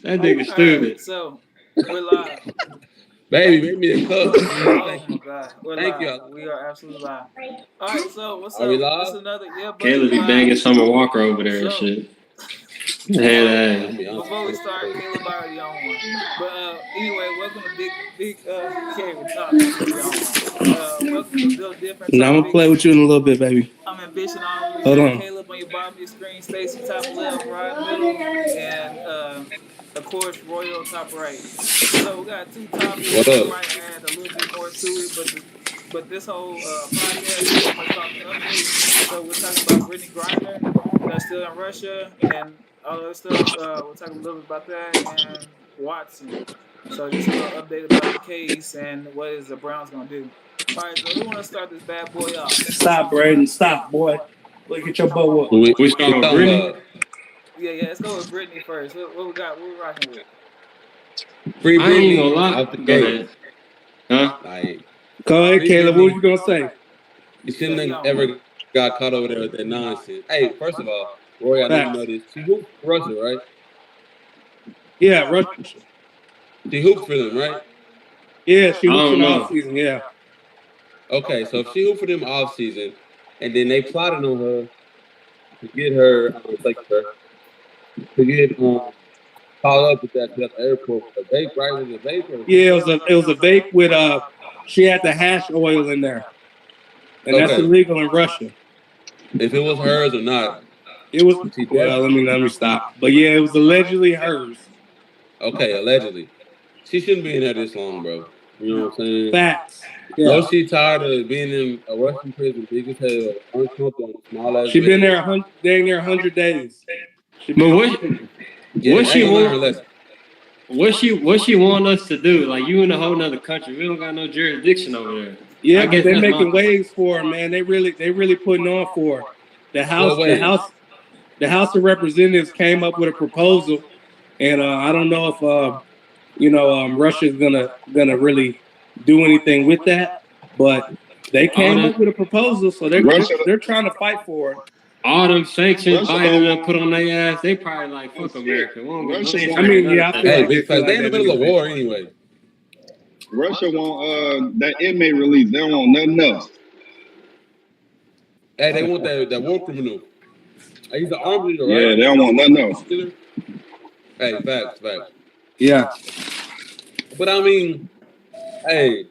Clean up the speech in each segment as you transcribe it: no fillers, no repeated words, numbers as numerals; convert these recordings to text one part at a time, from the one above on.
That nigga stupid. Right, so we're live. Baby, make me a cup. Oh my God, we're Thank live. you. We are absolutely live. All right, so what's Are up? we live? It's another buddy Caleb be live. banging Summer Walker over there and So- shit. Hey, Before we start, Caleb already on one. But anyway, welcome to Big Caleb. Welcome to Build Different. Now I'm gonna play with you in a little bit, baby. I'm Ambition on. Hold on. Caleb on your bottom of your screen, Stacey top left, right middle, and of course Royal top right. So we got two topics. What up? We might add a little bit more to it, but this whole podcast is pretty much talking updates. So we're talking about Brittany Griner that's still in Russia and all the other stuff. We'll talk a little bit about that and Watson. So just a little update about the case and what is the Browns gonna do. All right, so who want to start this bad boy off? Stop, Braden. Stop, boy. Look at your bow up. we start with Brittany. Yeah, let's go with Brittany first. What we got? What we rocking with? Free I ain't Brittany gonna lie. out the Go gate. ahead. Huh? Like, Go ahead, Caleb. What you gonna say? you shouldn't have ever got caught over there with that nonsense. Hey, first of all, Roy, I didn't know this. She hooped for Russia, right? Yeah, Russia. She hooped for them, right? Yeah, she I was don't in know. off season. Yeah. Okay, so if she hooped for them off season, and then they plotted on her to get her, to get called up with that at the airport with a vape, right? Was it a vape? Or Yeah, it was a vape with she had the hash oil in there, and that's Okay. illegal in Russia. if it was hers or not. It was. She did. Well, let me stop. But yeah, it was allegedly hers. Okay, allegedly. She shouldn't be in there this long, bro. You know what I'm saying? Facts. No, Yeah. she tired of being in a Russian prison, big as hell, uncomfortable, small ass. She been there 100 days. She But what she want? want? What she want us to do? Like, you in a whole nother country. We don't got no jurisdiction over there. Yeah, I but guess they're that's making my- waves for her, man. They really putting on for her. The House of Representatives came up with a proposal, and I don't know if Russia's gonna really do anything with that, but they came up with a proposal, so they're trying to fight for it. All them sanctions Russia Biden don't- done put on their ass, they probably like, fuck America. We don't Russia get no don't- I mean, yeah, I feel Hey, like big facts. They in the middle of war anyway. Russia want that inmate release. They don't want nothing else. Hey, they want that war criminal. Hey, he's an armed leader, right? Yeah, they don't want nothing else. Hey, facts. Yeah, But I mean, hey,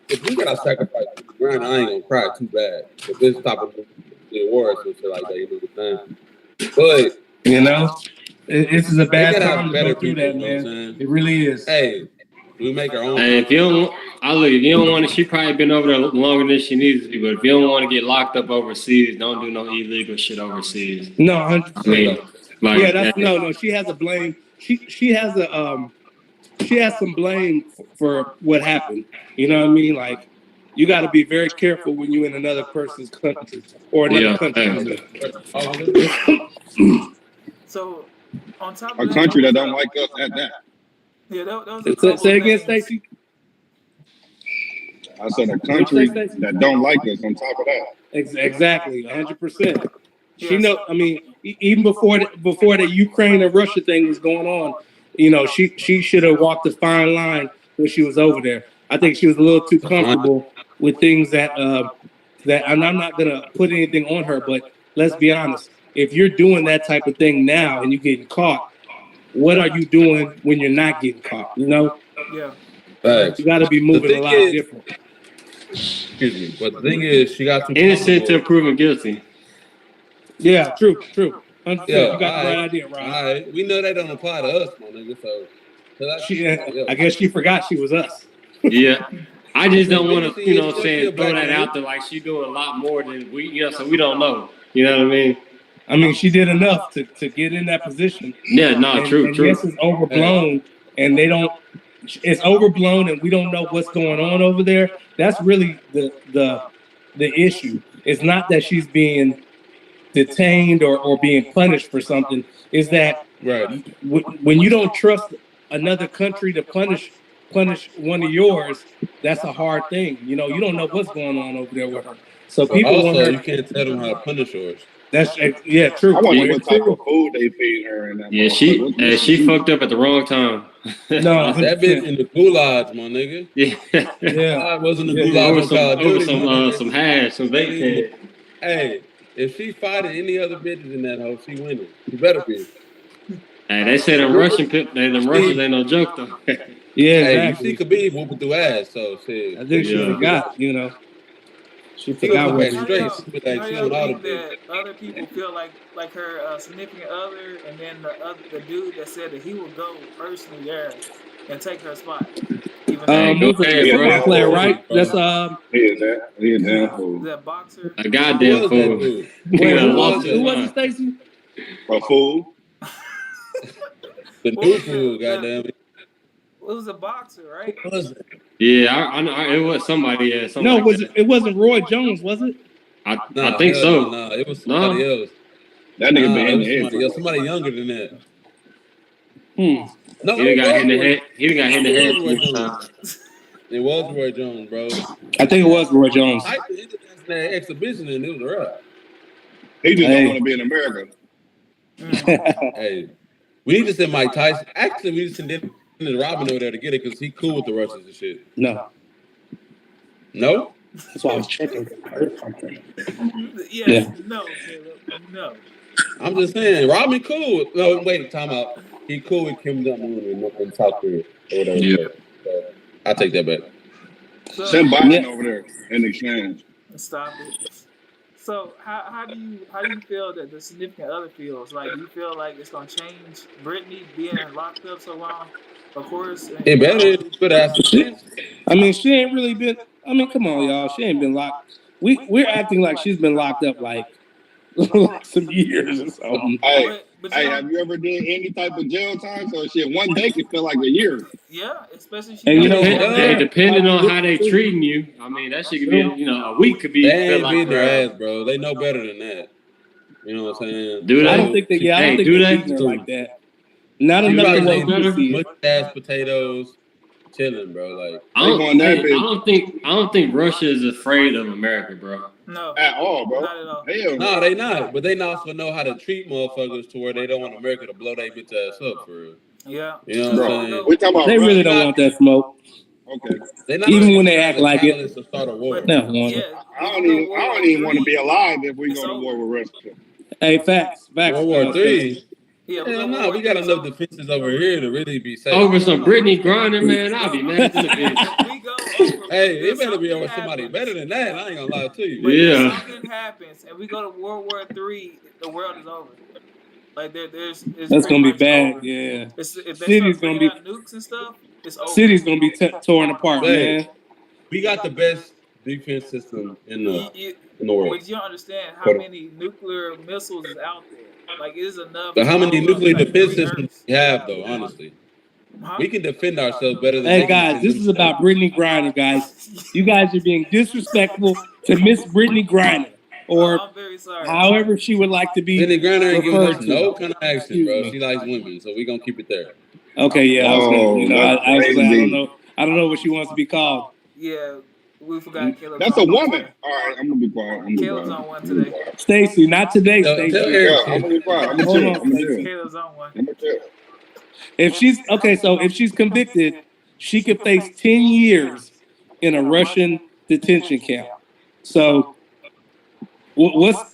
if we gotta sacrifice the ground, I ain't gonna cry too bad. If this type of wars and shit like that, you know what I'm saying? But you know, this is a bad gotta have time to better go through people, that, you know what I'm man. saying? It really is. hey, we make our own. Hey, if you don't want it, she probably been over there longer than she needs to be. But if you don't want to get locked up overseas, don't do no illegal shit overseas. No, I 100%. mean, like, Yeah, that's no. She has a blame. She has some blame for what happened. You know what I mean? Like, you got to be very careful when you're in another person's country or another Yeah, country. So on top of A that, country that don't like us at that. Yeah, that was a couple Say again, things. Stacey. I said a country that don't like us on top of that. Exactly, 100%. She Yes. know. I mean, even before the Ukraine and Russia thing was going on, you know, she should have walked a fine line when she was over there. I think she was a little too comfortable with things that and I'm not gonna put anything on her, but let's be honest. If you're doing that type of thing now and you're getting caught, what are you doing when you're not getting caught? You know, Yeah. Facts. you got to be moving thing a lot is- different. Excuse me. But the thing is, she got too innocent to comfortable. proven guilty. Yeah, true. 100%. Yeah, You got the right alright. idea, Ron. All right, we know that don't apply to us, my nigga. So, I guess she forgot she was us. Yeah. I just don't want to, Biggest thing you know is what I'm saying, still throw black that man. out there like she doing a lot more than we, you know, so we don't know. You know what I mean? I mean, she did enough to get in that position. Yeah, no, And true. yes, it's overblown, and they don't. It's overblown, and we don't know what's going on over there. That's really the issue. It's not that she's being detained or being punished for something. Is that right. when you don't trust another country to punish one of yours, that's a hard thing. You know, you don't know what's going on over there with her. So people want Also, her. you can't tell them how to punish yours. That's true. I wonder Yeah, what type true. of food they feed her in that. Yeah, she fucked up at the wrong time. No, That bitch in the goulash, my nigga. Yeah. I wasn't a Yeah, goulash yeah. on Call of Duty. my nigga. some hash, some vape pen. Hey, if she fighting any other bitches in that hoe, she winning. She better be. Hey, they say them Russians ain't no joke though. Yeah, Hey, exactly. you see Khabib whooping through ass, so shit. I think she Yeah. forgot, you know. She She forgot look what back she straight. y'all, She look like how she y'all on all the think bitches. that other people feel like her significant other, and then the dude that said that he would go personally there and take her spot, even though Go who's ahead, a bro. football player, right? Bro. That's He a damn fool. that boxer. A Who goddamn was that fool. dude? wait, Nigga who lost was his it, mind. Stacey? A fool. The What new was fool, it? goddamn it. It was a boxer, right? Who was it? Yeah, I know. It was somebody. Yeah, something No, like that. it wasn't Roy Jones, was it? I think hell so. No, it was somebody else. That nigga been It in was the head. somebody else. Somebody younger than that. No, He done it got hit in the was head. He done got hit in the It head was Roy too many Jones. times. It was Roy Jones, bro. I think it was Roy Jones. I did that exhibition and it was a wrap. He just Hey. don't want to be in America. Hey, we need to send Mike Tyson. Actually, we need to send Dennis Robin over there to get it because he cool with the Russians and shit. No, No? that's why I was checking. I heard something. Yes, Yeah. no, Caleb, no. I'm just saying, Robin cool. No, wait, time out. He cool with Kim Jong-un in South Korea or whatever. Yeah. So, I'll take that back. So Send Biden over there in exchange. stop it. So how do you feel that the significant other feels? Like, do you feel like it's gonna change Brittany being locked up so long? Of course, It better ask the shit. I mean, she ain't really been. I mean, come on, y'all. She ain't been locked. We're acting like she's been locked up like some years or something. Hey, But hey, have you ever did any type of jail time? So shit, one day could feel like a year. yeah, especially And you know, Hey, depending on how they treating you, I mean, that shit could be, a week could be. They feel ain't like beating their forever. ass, bro. They know better than that. You know what I'm saying? Do they? I don't think that. Yeah, I don't Hey, think do they're they? beating her like that. Not You enough about to to where say you see it. mush ass potatoes, chilling, bro. Like I going that don't think Russia is afraid of America, bro. no, At all, bro. not at all. Hell no, they not. But they also know how to treat motherfuckers to where they don't want America to blow their bitch ass up for real. Yeah, You know what I'm Bro, saying? we talking about They really Russia. don't want that smoke. Okay. They not Even when they act like it. to start a war. but No, want it. yeah, I don't even want to be alive if we It's go to war over. with Russia. Hey, facts. World War Stacey. III. Yeah, we Hell go no, World we War got III, enough so defenses over here to really be safe. Over some Brittany Griner, man, I'll be mad than a bitch. if we go over, Hey, if it better be something over somebody happens- better than that. I ain't gonna lie to you. But Yeah. if something happens and we go to World War III, the world is over. Like it's That's pretty gonna be much bad. over. Yeah. If they City's start gonna bringing be out nukes and stuff, it's over. city's gonna be torn apart, Hey, man. we got the best defense system in the world. But you don't understand how many nuclear missiles is out there. Like, it is enough. But how to many blow up, nuclear like, defense 3 systems Earths. we have, though? Honestly, Huh? we can defend ourselves better than. Hey they can guys, defend this is about themselves. Brittany Griner, guys. You guys are being disrespectful to Miss Brittany Griner, or I'm very sorry. however she would like to be Brittany Griner ain't giving referred us to. no kind of action, Excuse bro. me. She likes women, so we gonna keep it there. Okay, yeah, I was gonna, that's I was gonna say, I crazy. don't know what she wants to be called. Yeah, we forgot Caleb's That's on a one woman. today. All right, I'm gonna be quiet. I'm gonna be Caleb's quiet. on one today. Stacy, not today, Tell Stacy. Eric. Yeah, I'm gonna be quiet. I'm gonna Hold chill. on, I'm gonna Stacey. chill. Caleb's on one. I'm gonna chill. If she's okay, so if she's convicted, she could face 10 years in a Russian detention camp. So what's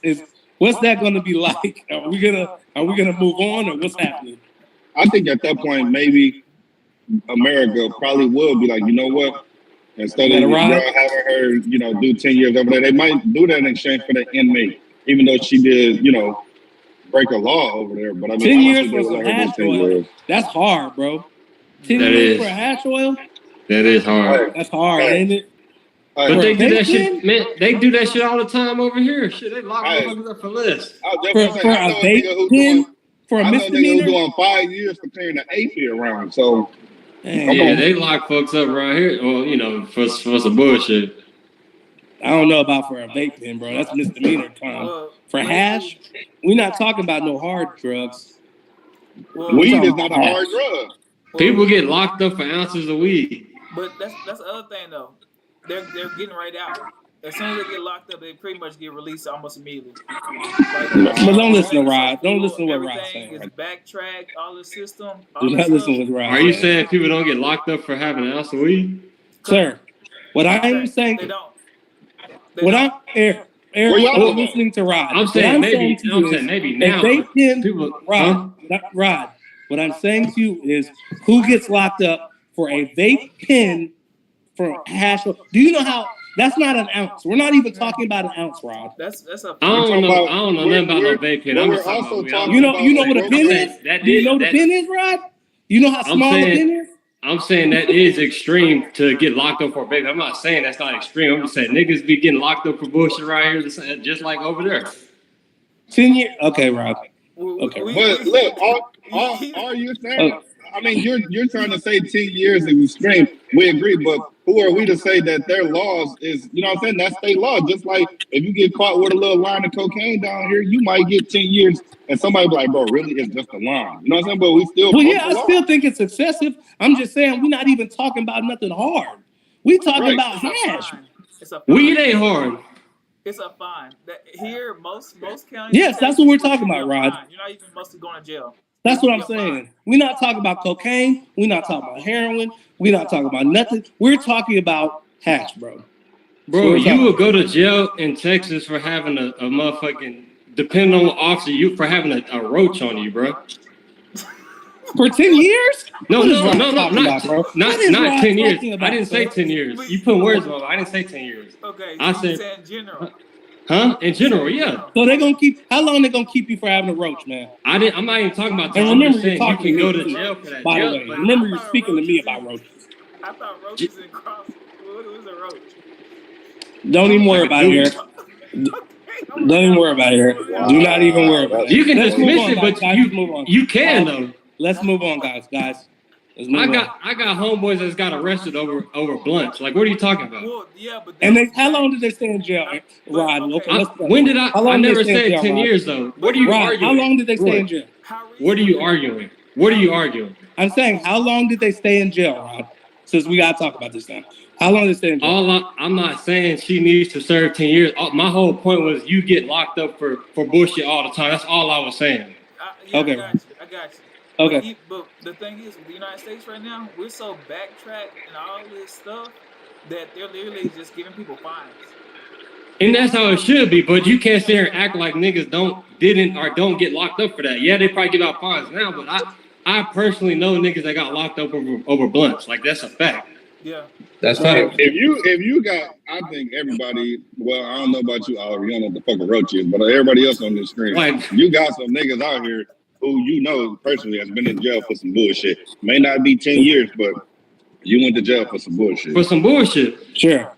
that going to be like? Are we gonna move on, or what's happening? I think at that point, maybe America probably will be like, you know what? Instead of y'all having her, do 10 years over there, they might do that in exchange for the inmate, even though she did, break a law over there. But I mean, 10 I don't years think they for would some let her do hash 10 oil. years. That's hard, bro. 10 That years is. for hash oil? That is hard. That's hard, ain't it? But they do that vaping? shit, man. They do that shit all the time over here. Shit, they lock Hey. motherfuckers up for less. I was just For gonna say, I a know a nigga vape who pen? doing, For a I know a nigga who misdemeanor? doing 5 years for clearing the AP around. So Dang. Yeah, they lock folks up around here. Well, for some bullshit. I don't know about for a vape pen, bro. That's misdemeanor time. For hash, we're not talking about no hard drugs. weed is not a hard drug. People get locked up for ounces of weed. But that's the other thing though. They're getting right out. as soon as they get locked up, they pretty much get released almost immediately. But don't listen to Rod. Don't listen to what Rod's saying. saying. Is backtracked, all the system. Do not listen to what Rod's saying. Are you saying people don't get locked up for having an ounce of weed? Sir, what I am saying. They don't. What I'm I'm listening to Rod. I'm saying maybe now. Rod. What I'm saying to you is, who gets locked up for a vape pen from hash? Do you know how? That's not an ounce. We're not even talking about an ounce, Rod. That's a. I don't know nothing about no vape pen. I'm just talking about. You know what a pen is? Do you know what a pen is, Rod? You know how small a pen is? I'm saying that is extreme to get locked up for a baby. I'm not saying that's not extreme. I'm just saying niggas be getting locked up for bullshit right here, just like over there. 10 years. Okay, Rob. Okay. But look, all you're saying, I mean, you're trying to say 10 years is extreme. We agree, but who are we to say that their laws is, you know what I'm saying? That's state law. Just like if you get caught with a little line of cocaine down here, you might get 10 years. And somebody be like, bro, really? It's just a line. You know what I'm saying? But we still. Well, yeah, I still think it's excessive. I'm just saying we're not even talking about nothing hard. We talking about hash. Weed ain't hard. It's a fine. Here, most counties. Yes, that's what we're talking about, Rod. You're not even mostly going to jail. That's what I'm saying. We're not talking about cocaine. We're not talking about heroin. We're not talking about nothing. We're talking about hash, bro. Bro, you would go to jail in Texas for having a motherfucking, depending on the officer, for having a roach on you, bro. For 10 years? No, not 10 years. I didn't say 10 years. You put words on it. I didn't say 10 years. Okay, I said in general. Huh? In general, yeah. So they're gonna keep. How long they gonna keep you for having a roach, man? I'm not even talking about that. And remember, you can go to jail for that. By the way, remember you're speaking to me about roaches. I thought roaches in cross. What was a roach? Don't even worry about it here. Don't even worry about it here. Do not even worry about it. You can dismiss it, but you can though. Let's move on, guys. I got homeboys that's got arrested over blunts. Like, what are you talking about? Well, yeah, but how long did they stay in jail, Rod? Okay, when did I never said 10 years though. What are you arguing? How long did they stay in jail? What are you arguing? What are you arguing? I'm saying, how long did they stay in jail, Rod? Since we gotta talk about this now. How long did they stay in jail? I'm not saying she needs to serve 10 years. My whole point was you get locked up for bullshit all the time. That's all I was saying. Okay. I got you. Okay. But the thing is, with the United States right now, we're so backtracked and all this stuff that they're literally just giving people fines. And that's how it should be, but you can't sit here and act like niggas don't get locked up for that. Yeah, they probably give out fines now, but I personally know niggas that got locked up over blunts. Like, that's a fact. Yeah. That's fact. If you got, I think everybody, well, I don't know about you, Oliver, you don't know what the fuck a roach is, but everybody else on this screen, you got some niggas out here who you know personally has been in jail for some bullshit. May not be 10 years, but you went to jail for some bullshit. For some bullshit. Sure.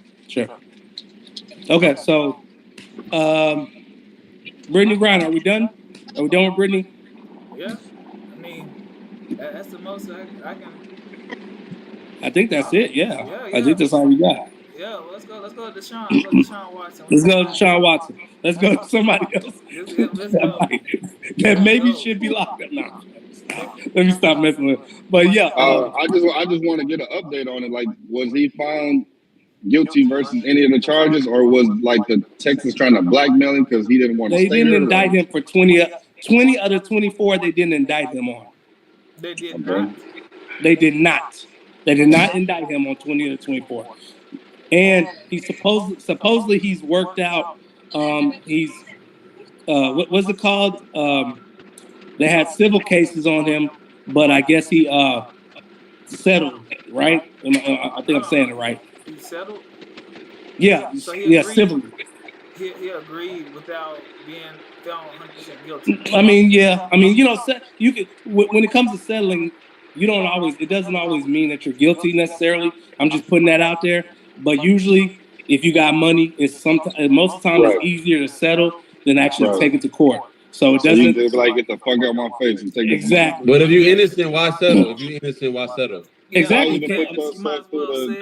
Okay, so Brittany Griner, are we done? Are we done with Brittany? Yeah. I mean, that's the most I can. I think that's it, yeah. I think that's all we got. Yeah, well, let's go to Deshaun. Let's go to Deshaun Watson. Let's go to Deshaun Watson. Let's go to somebody else. Let's go. That maybe should be locked up now. Let me stop messing with it. But yeah. I just want to get an update on it. Like, was he found guilty versus any of the charges, or was like the Texas trying to blackmail him because he didn't want to stay there? They didn't indict him for 20 out of 24 they didn't indict him on. They did not. They did not. They did not indict him on 20 out of 24. And he's supposedly he's worked out. He's what was it called? They had civil cases on him, but I guess he settled, right? I think I'm saying it right. He settled? Yeah, so civilly. He agreed without being found 100% guilty. I mean, you know, you could when it comes to settling, it doesn't always mean that you're guilty necessarily. I'm just putting that out there. But usually, if you got money, most of the time it's easier to settle than actually take it to court. So it doesn't. You just like get the fuck out of my face and take exactly. But if you're innocent, why settle? Exactly.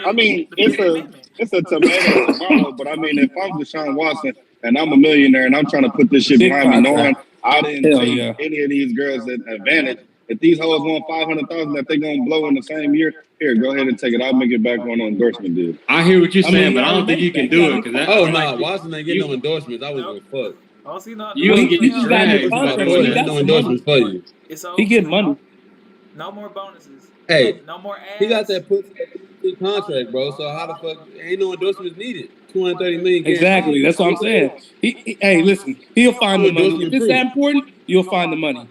I mean, it's a tomato, but I mean, if I'm Deshaun Watson and I'm a millionaire and I'm trying to put this shit behind me, knowing I didn't take any of these girls at advantage, If these hoes want 500,000 that they gonna blow in the same year, here, go ahead and take it. I'll make it back on an endorsement deal. I hear what you're saying, mean, but I don't think you can do it. Washington ain't getting no endorsements. I wouldn't give a fuck. Oh, see, no, You gonna get he just got dragged the by contract, doing he that. got No some endorsements money. for you. It's over. He get money. No more bonuses. Hey, No more ads. he got that pussy contract, bro. So how the fuck ain't no endorsements needed? 230 million. Exactly. That's what I'm saying. Hey, listen, he'll find the money. If it's that important, you'll find the money.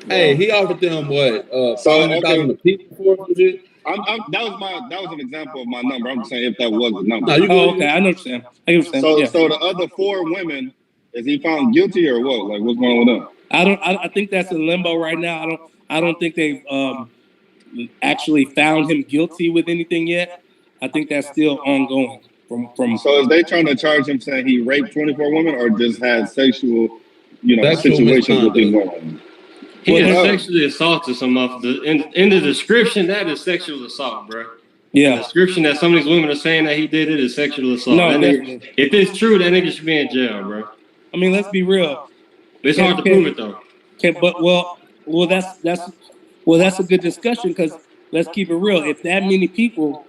Hey, he offered them what? So, 500,000 a piece before some shit. That was an example of my number. I'm just saying if that was the number. No, you Oh, good. okay. I know what you're saying. I get what you're saying. Yeah. So the other 4 women, is he found guilty or what? Like, what's going on with them? I think that's in limbo right now. I don't think they've actually found him guilty with anything yet. I think that's still ongoing. From So is they trying to charge him saying he raped 24 women or just had sexual, Sexual situations with these misconduct. women? He has Well, sexually assaulted some of the in the description. That is sexual assault, bro. The yeah. description that some of these women are saying that he did it is sexual assault. No, That nigga, definitely. if it's true, that nigga should be in jail, bro. I mean, let's be real. It's hard to prove it though. That's a good discussion because let's keep it real. If that many people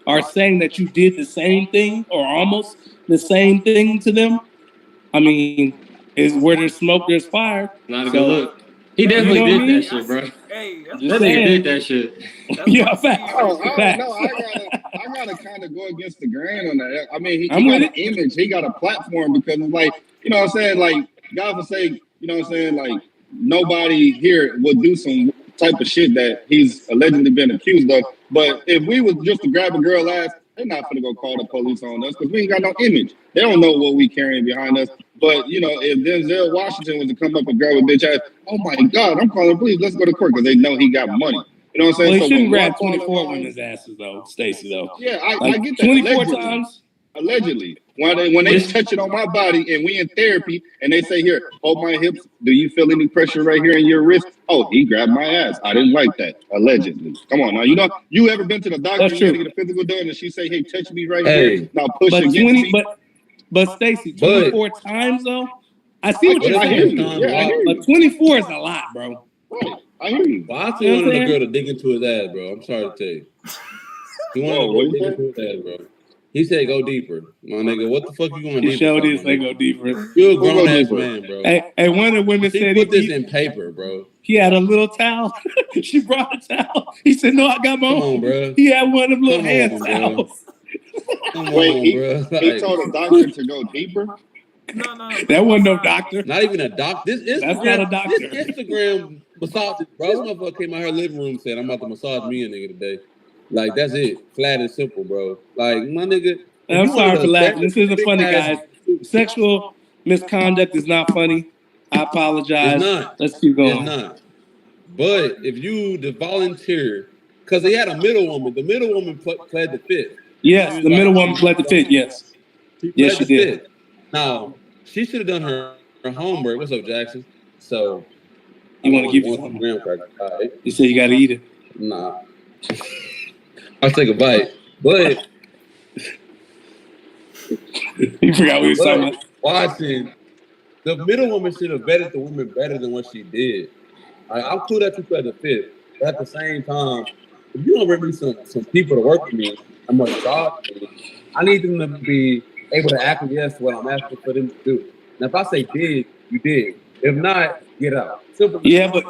are saying that you did the same thing or almost the same thing to them, I mean, is where there's smoke, there's fire. Not a good look. He definitely did that shit, bro. Hey, that's Just That saying. nigga did that shit. Yeah, facts. Oh, I Facts. don't know. I gotta kind of go against the grain on that. I mean, he I'm got with an image. He got a platform because it's like, you know what I'm saying? Like, God would say, you know what I'm saying? Like, nobody here would do some type of shit that he's allegedly been accused of. But if we was just to grab a girl ass, they're not gonna go call the police on us because we ain't got no image. They don't know what we carrying behind us. But, you know, if Denzel Washington was to come up and grab a bitch ass, oh my God, I'm calling the police. Let's go to court because they know he got money. You know what I'm saying? Well, he So shouldn't when grab one fall in 24 line- women's asses though, Stacey though. Yeah, I Like get that. 24 Allegedly. times. Allegedly, when they touch it on my body and we in therapy and they say, here, hold my hips. Do you feel any pressure right here in your wrist? Oh, he grabbed my ass. I didn't like that. Allegedly. Come on now. You ever been to the doctor? That's You had to true. get a physical done and she say, hey, touch me right Hey. here. Now push But against 20, me. but Stacey, 24 times though. I see what you're I hear saying, you. Yeah, I hear but you. 24 is a lot, bro. Right. I hear you. Well, I You still know what I'm wanted the saying? girl to dig into his ass, bro. I'm sorry to tell you. He wanted Whoa, to what go dig you into his ass, bro. He said go deeper. My nigga, what the fuck you going He deeper? showed for, this. my They nigga? go deeper. You a Who go grown ass deeper? man, bro. Hey, one of the women She said put this he in paper, bro. had a little towel. She brought a towel. He said, "No, I got my Come own." on, bro. He had one of them little Come hand on, bro. towels. Come Wait, on, bro. he told a doctor to go deeper? No. That wasn't no doctor. Not even a doctor. This That's not a doctor. This Instagram massage, bro. This motherfucker came out her living room and said, "I'm about to massage me a nigga today." Like that's it, flat and simple, bro. Like my nigga. I'm sorry for laughing. This isn't funny, guys. Sexual misconduct is not funny. I apologize. It's not. Let's keep going. It's not. But if you the volunteer, because they had a middle woman, the middle woman pled the fifth. Yes, the middle woman pled the fifth. Yes. Yes, she did. Now she should have done her homework. What's up, Jackson? So You want to give you one something? graham cracker. All right. You said you got to eat it. Nah. I'll take a bite. But You forgot what we was talking about. watching, the middle woman should have vetted the woman better than what she did. I'm cool that you pled the fifth, but at the same time, if you don't bring me some people to work with me, I'm gonna charge me. I need them to be able to acquiesce to what I'm asking for them to do. Now, if I say did, you did. If not, get out. Simple. Yeah, but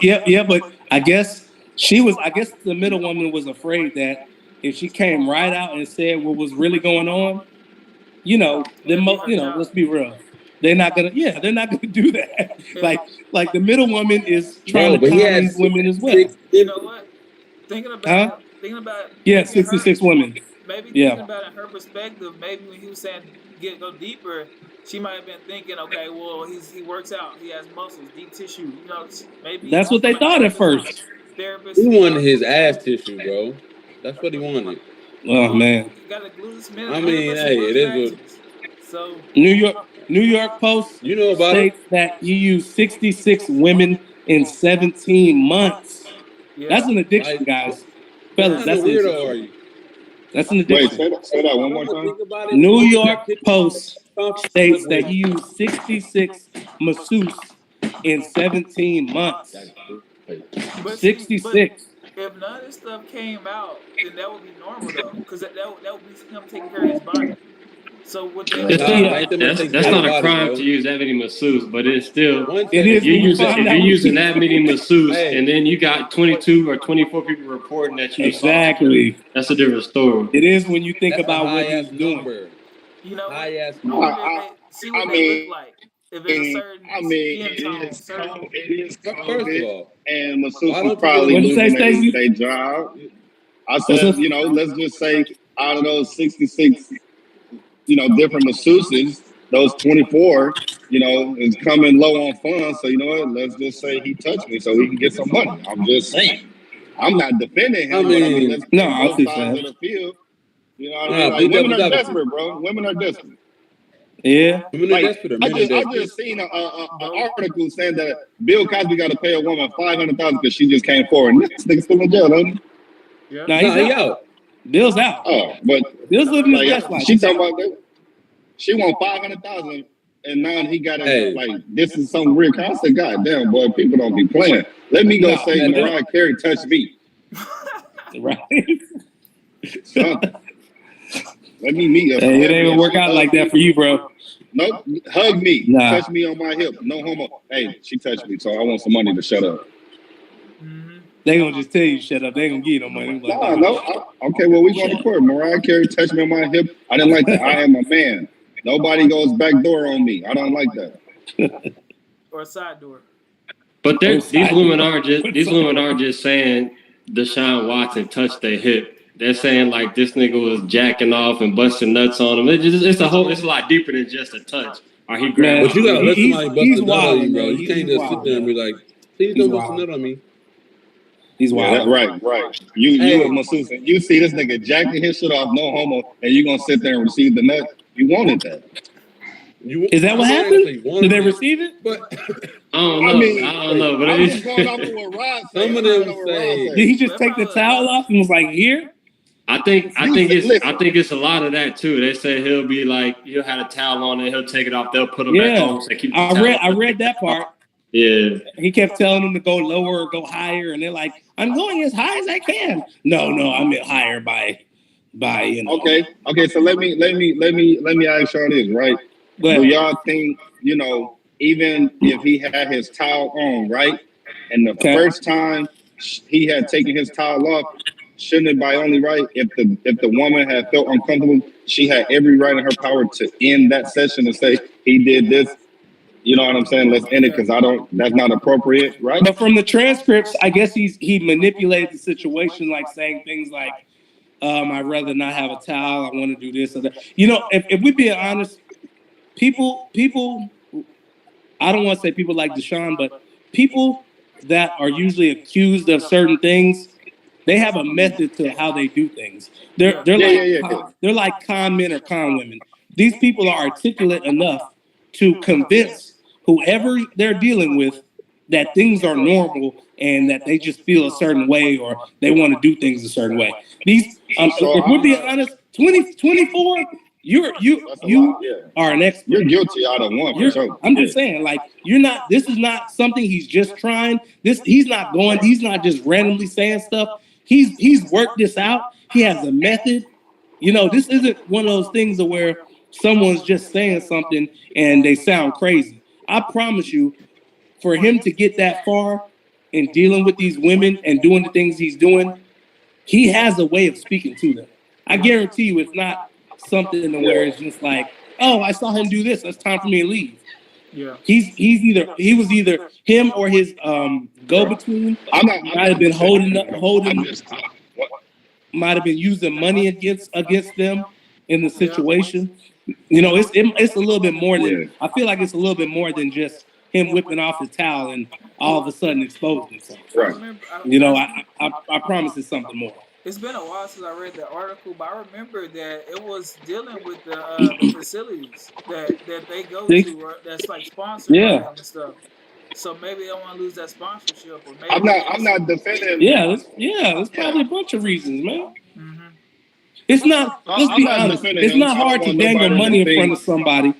I guess the middle woman was afraid that if she came right out and said what was really going on, let's be real. They're not gonna do that. like the middle woman is trying to calm these women as well. You know what? Thinking about Yeah, 66 women. Maybe Yeah. thinking about it in her perspective, maybe when he was saying go deeper, she might have been thinking, okay, well he works out, he has muscles, deep tissue. You know, maybe That's what they thought at first. Therapist. He wanted his ass tissue, bro. That's what he wanted. Oh man. Got to glue this I mean, hey, it is what. So New York Post You know about it. states that he used 66 women in 17 months. yeah. That's an addiction, guys. Fellas, What kind that's of an weirdo addiction. are you? That's an Wait, addiction. say that one more time. New York Post states that he used 66 masseuses in 17 months. But see, 66. but if none of this stuff came out, then that would be normal though, because that would be him taking care of his body. So what they That's, Nah, that's not a crime to use that many masseuse, but it's still. It is. If you're using that many masseuse, and then you got 22 or 24 people reporting that you exactly. That's a different story. It is when you think about what he's doing. You know, high-ass see what they look like. If it's a certain skin tone, it is First of all, and masseuses probably losing their job. I said, let's just say out of those 66, different masseuses, those 24, is coming low on funds. So, let's just say he touched me so he can get some money. I'm just saying. I'm not defending him. I see that. Of the field. You know what I mean? Like, women are desperate, bro. Women are desperate. Yeah. Like, I just seen an article saying that Bill Cosby got to pay a woman $500,000 because she just came forward. And this nigga's still in jail, don't he? Yeah. No, he's out. Bill's out. Oh, but Bill's living his best life. She talking about that. She want $500,000, and now he got it. Like, this is some weird. I said, God damn, boy, people don't be playing. Let me go say Mariah Carey touched me. Right. Let me meet you. Hey, it ain't gonna work out like that for you, bro. Nope. Hug me. Touch me on my hip. No homo. Hey, she touched me, so I want some money to shut up. They gonna just tell you shut up. They ain't gonna give you no money. Okay, well, we going to court. Mariah Carey touched me on my hip. I didn't like that. I am a man. Nobody goes back door on me. I don't like that. Or a side door. But these women aren't just saying Deshaun Watson touched their hip. They're saying like this nigga was jacking off and busting nuts on him. It's a lot deeper than just a touch. Or he grabbed. But you gotta let somebody bust a nut on you, bro. You can't just sit there and be like, please don't bust a nut on me. He's wild. Yeah, right. You a masseuse. You see this nigga jacking his shit off, no homo, and you gonna sit there and receive the nut. You wanted that. Is that what happened? Did they receive it? But I don't know. But I'm just going off of what Rod said. Some of them say. Did he just take the towel off and was like, here? I think it's a lot of that too. They say he'll have a towel on and he'll take it off. They'll put him back on. So I read that part. Yeah. He kept telling them to go lower or go higher, and they're like, I'm going as high as I can. No, I meant higher by. Okay. So let me ask y'all this, right? Do y'all think, even if he had his towel on, right, and the first time he had taken his towel off, shouldn't it by only right, if the woman had felt uncomfortable, she had every right in her power to end that session and say he did this. You know what I'm saying? Let's end it because that's not appropriate, right? But from the transcripts, I guess he manipulated the situation, like saying things like, I'd rather not have a towel. I want to do this or that. If we be honest, people, I don't want to say people like Deshaun, but people that are usually accused of certain things, they have a method to how they do things. They're like con men or con women. These people are articulate enough to convince whoever they're dealing with that things are normal and that they just feel a certain way or they want to do things a certain way. If we're being honest, 24, you are an expert. You're guilty out of one. For sure. I'm just saying, like, you're not. This is not something he's just trying. He's not just randomly saying stuff. He's worked this out. He has a method. This isn't one of those things where someone's just saying something and they sound crazy. I promise you, for him to get that far in dealing with these women and doing the things he's doing, he has a way of speaking to them. I guarantee you it's not something where it's just like, oh, I saw him do this. It's time for me to leave. Yeah. He was either him or his go-between might have been might have been using money against them in the situation. It's a little bit more than I feel like it's a little bit more than just him whipping off the towel and all of a sudden exposing himself. Right. I promise it's something more. It's been a while since I read that article, but I remember that it was dealing with the facilities that they go to that's like sponsored by them and stuff. So maybe they don't want to lose that sponsorship, or maybe I'm not defending. There's probably a bunch of reasons, man. Mm-hmm. It's not. Let's be honest. It's not hard to dangle money in front of somebody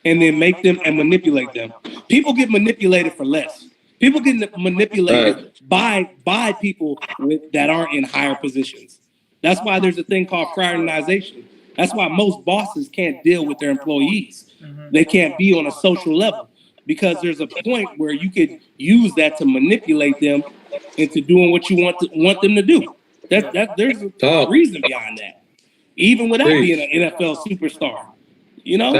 and then make them and manipulate them. People get manipulated for less. People get manipulated by people that aren't in higher positions. That's why there's a thing called fraternization. That's why most bosses can't deal with their employees. They can't be on a social level because there's a point where you could use that to manipulate them into doing what you want them to do. There's a reason behind that, even without being an NFL superstar. You know.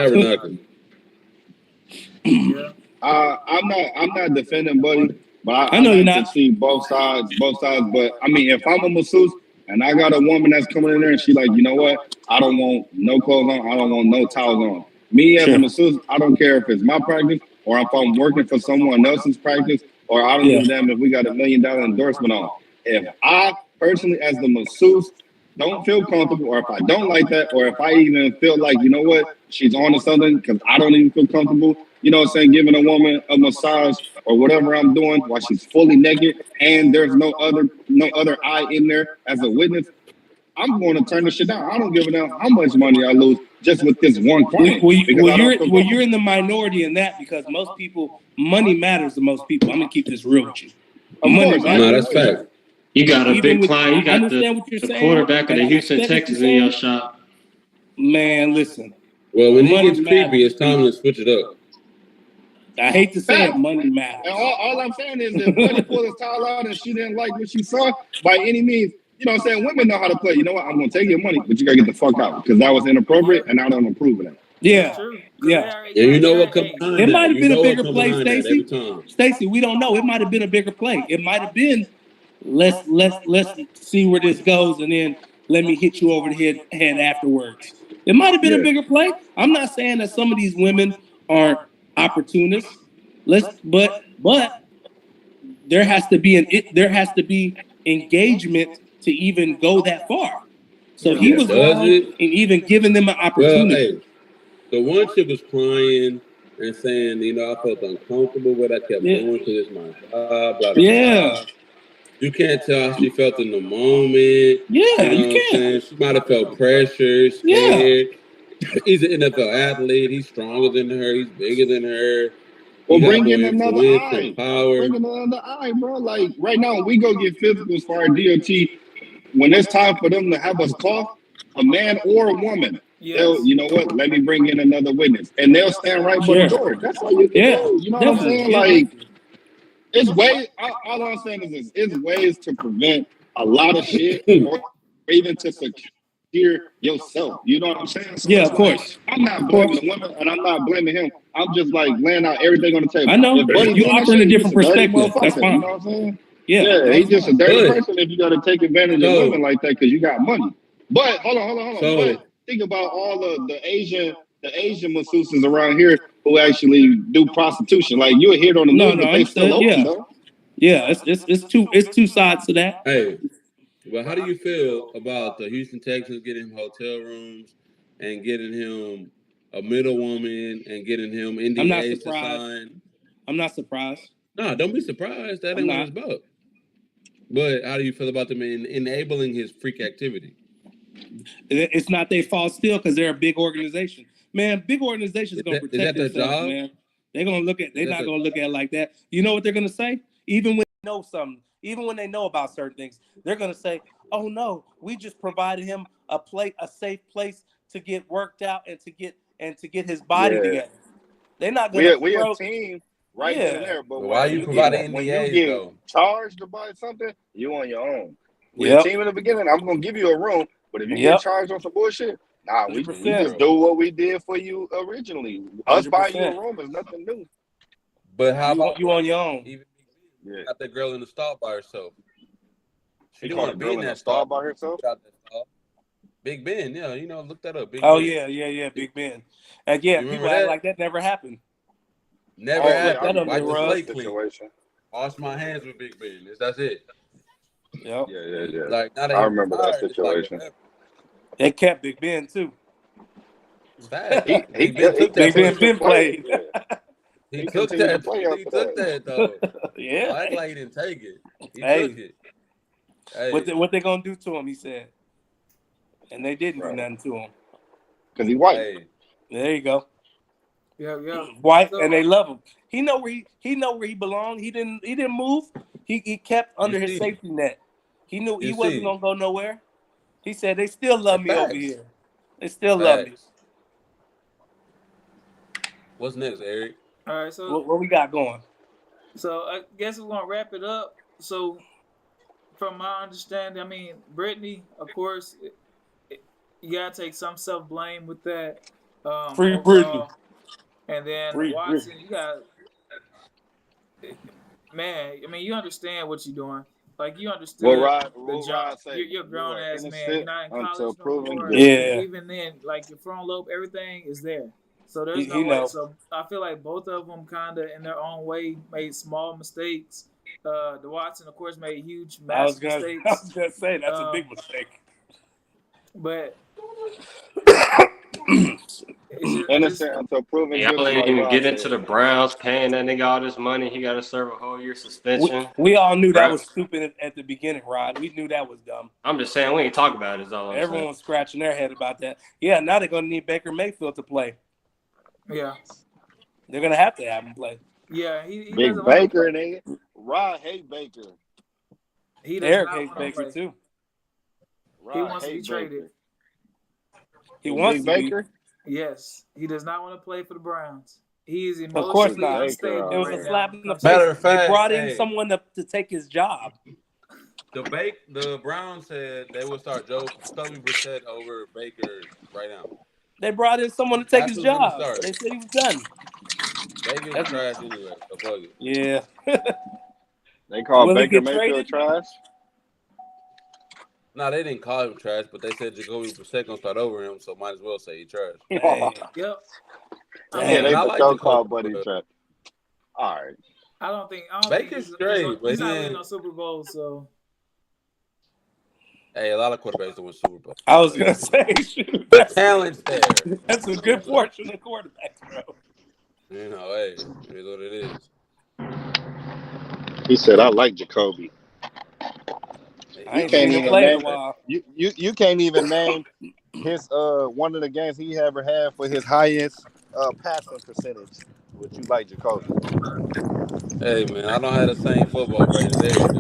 Yeah. I'm not defending Buddy, but I know you're like not. to see both sides. But I mean, if I'm a masseuse and I got a woman that's coming in there and she like, you know what, I don't want no clothes on, I don't want no towels on. Me as a masseuse, I don't care if it's my practice or if I'm working for someone else's practice, or I don't give a damn if we got $1 million endorsement on. If I personally, as the masseuse, don't feel comfortable, or if I don't like that, or if I even feel like, you know what, she's on to something because I don't even feel comfortable, you know what I'm saying, giving a woman a massage or whatever I'm doing while she's fully naked and there's no other eye in there as a witness, I'm going to turn this shit down. I don't give a damn how much money I lose just with this one client. You're in the minority in that because most people, money matters to most people. I'm going to keep this real with you. Money matters. No, that's fact. You got a big client. You got the quarterback of the Houston Texans in your shop. Man, listen. Well, when he gets creepy, it's time to switch it up. I hate to say it, money matters. And all I'm saying is if Buddy pulled his towel out and she didn't like what she saw, by any means, you know what I'm saying, women know how to play. You know what, I'm going to take your money, but you got to get the fuck out because that was inappropriate and I don't approve of that. Yeah. And you know what comes behind it might have been a bigger play, Stacey. Stacey, we don't know. It might have been a bigger play. It might have been let's see where this goes and then let me hit you over the head afterwards. It might have been a bigger play. I'm not saying that some of these women aren't opportunists. But there has to be engagement to even go that far. So he was wrong in even giving them an opportunity. Well, hey, the one chick was crying and saying, you know, I felt uncomfortable with it. I kept going because it's my job. Blah, blah, blah. You can't tell how she felt in the moment. Yeah, you know what I'm saying? She might have felt pressure, scared. He's an NFL athlete. He's stronger than her. He's bigger than her. Well, bring in another eye. Bring in another eye, bro. Like right now, we go get physicals for our DOT. When it's time for them to have us cough, a man or a woman, they'll, you know what? Let me bring in another witness, and they'll stand right by the door. That's all you can do. You know what I'm saying? Like, it's ways. All I'm saying is, it's ways to prevent a lot of shit, or even to secure yourself. You know what I'm saying? So of course. I'm not blaming the women, and I'm not blaming him. I'm just like laying out everything on the table. I know. You offering a different perspective. That's fine. You know what I'm saying? Yeah, he's just a dirty person if you got to take advantage of women like that because you got money. But hold on. But think about all the Asian masseuses around here who actually do prostitution. Like you hit on the news, but they still open though. Yeah, it's two sides to that. Hey, well, how do you feel about the Houston Texans getting him hotel rooms and getting him a middle woman and getting him NDAs to sign? I'm not surprised. No, don't be surprised. That ain't what it's about. But how do you feel about them enabling his freak activity? It's not their fault still because they're a big organization. Man, big organizations are going to protect themselves, man. They're not going to look at it like that. You know what they're going to say? Even when they know something, even when they know about certain things, they're going to say, oh, no, we just provided him a safe place to get worked out and to get his body together. They're not going to. We a team right there. But why you providing NDAs, when you get charged to buy something, you on your own. We're a team in the beginning. I'm going to give you a room. But if you get charged on some bullshit, we just do what we did for you originally. Us 100%. Buying you a room is nothing new. But how about you on your own? Even got that girl in the stall by herself. She didn't want to be in that stall by herself? Big Ben, look that up. Big Ben. Yeah, Big Ben. And people act like that never happened. Never happened. Wipe the slate clean. Wash my hands with Big Ben. That's it. Yep. Yeah. Like, I remember that situation. They kept Big Ben too. He took that. Big Ben played. He took that. He took that though. Yeah. I act like he didn't take it. He took it. Hey. What they gonna do to him? He said, and they didn't do nothing to him because he white. Hey. There you go. Yeah. White, So- and they love him. He know where he belonged. He didn't move. He kept under his safety net. He knew he wasn't gonna go nowhere. He said they still love me over here. They still love me. What's next, Eric? All right, so What we got going? So I guess we're gonna wrap it up. So, from my understanding, I mean, Brittany, of course, you gotta take some self blame with that. Free Overall. Brittany. And then Free Watson, Brittany. you got, man. I mean, you understand what you're doing. Like you understood the job. You're a grown ass man. You're not in college no more. Yeah. Even then, like your front lobe, everything is there. So there's He no way. knows. So I feel like both of them kind of in their own way made small mistakes. The Watson, of course, made huge, massive mistakes. I was gonna say that's a big mistake. But innocent until proven Y'all guilty. ain't even get into the Browns paying that nigga all this money. He got to serve a whole year suspension. We all knew that was stupid at the beginning, Rod. We knew that was dumb. I'm just saying we ain't talk about it. Is all I'm Everyone saying. was scratching their head about that. Yeah, now they're gonna need Baker Mayfield to play. Yeah, they're gonna have to have him play. Yeah, he Big Baker, nigga. Rod hate Baker. Eric hates Baker too. He wants to be traded. He wants Baker. Yes, he does not want to play for the Browns. He is of course emotionally not. unstable. It was right a slap in the now. face. Matter of fact, they brought in someone to take his job. The Browns said they would start Jacoby Brissett over Baker right now. They brought in someone to take his job. They said he was done. Baker's trash anyway, so fuck it. Yeah. They call Baker Mayfield trash? No, they didn't call him trash, but they said Jacoby Brissett gonna start over him, so might as well say he trash. Yep. Yeah, they don't call Buddy trash. All right. I don't think Baker's straight, but he's not winning no Super Bowl, so. Hey, a lot of quarterbacks don't win Super Bowl. I was gonna say the talent's there. That's a good portion of quarterbacks, bro. You know, hey, it is what it is. He said, "I like Jacoby." I ain't seen him play in a while. You can't even name his one of the games he ever had for his highest passing percentage. Would you like Jacoby? Hey man, I don't have the same football brain as Eric.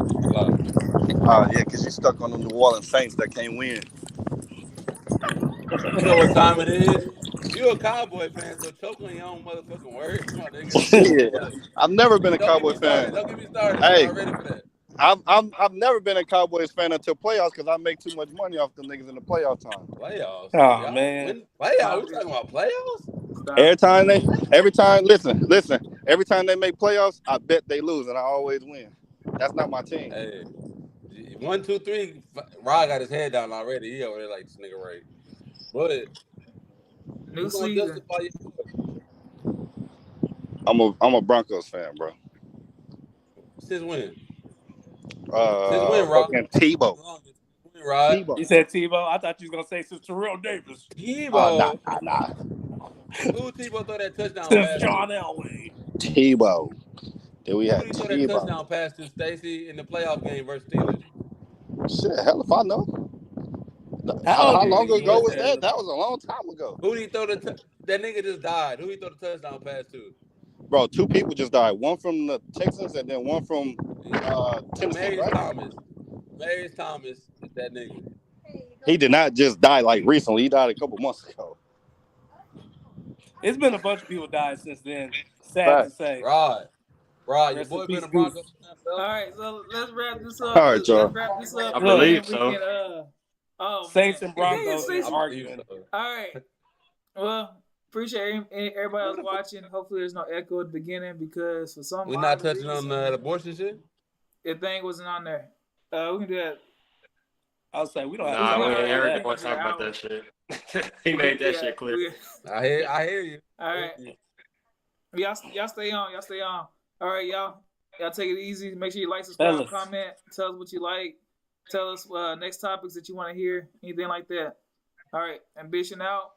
Yeah, because you stuck on the New Orleans Saints that can't win. You know what time it is? You a Cowboy fan, so choke on your own motherfucking words, my nigga. Yeah. I've never been a Cowboy fan. Don't get me started. Hey, I'm not ready for that. I've never been a Cowboys fan until playoffs because I make too much money off the niggas in the playoff time. Playoffs? Oh man, playoffs? We talking about playoffs? Every time, listen. Every time they make playoffs, I bet they lose and I always win. That's not my team. Hey, 1, 2, 3. Rod got his head down already. He over there like this nigga right. But new season. I'm a Broncos fan, bro. Since when? Since when, Rod? Tebow. You said Tebow? I thought you was gonna say since Terrell Davis. Tebow. Nah. Who Tebow throw that touchdown Since pass? John Elway. Tebow. Then we had Who throw that touchdown pass to Stacey in the playoff game versus Steelers? Shit, hell if I know. How long ago was that? That was a long time ago. Who did he throw that nigga just died? Who did he throw the touchdown pass to? Bro, 2 people just died. One from the Texans and then one from Tennessee, right? Marius Thomas is that nigga. He did not just die like recently. He died a couple months ago. It's been a bunch of people died since then. Sad to say. Rod, your boy been a Broncos. All right, so let's wrap this up. All right, y'all. Let's wrap this up. I believe so. Saints and Broncos arguing. All right. Well, appreciate everybody else watching. Hopefully, there's no echo at the beginning because for some we're not touching on the abortion shit. The thing wasn't on there. We can do that. I was saying we don't have. Nah, Eric wants to talk about that shit. He made that shit clear. I hear you. All right. Y'all stay on. All right, y'all take it easy. Make sure you like, subscribe, comment. Tell us what you like. Tell us next topics that you want to hear. Anything like that. All right. Ambition out.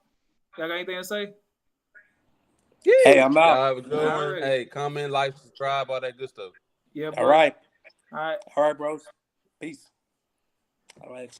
Y'all got anything to say? Hey, I'm out. Have a good one. Hey, comment, like, subscribe, all that good stuff. Yeah. All right. All right. All right, bros. Peace. All right.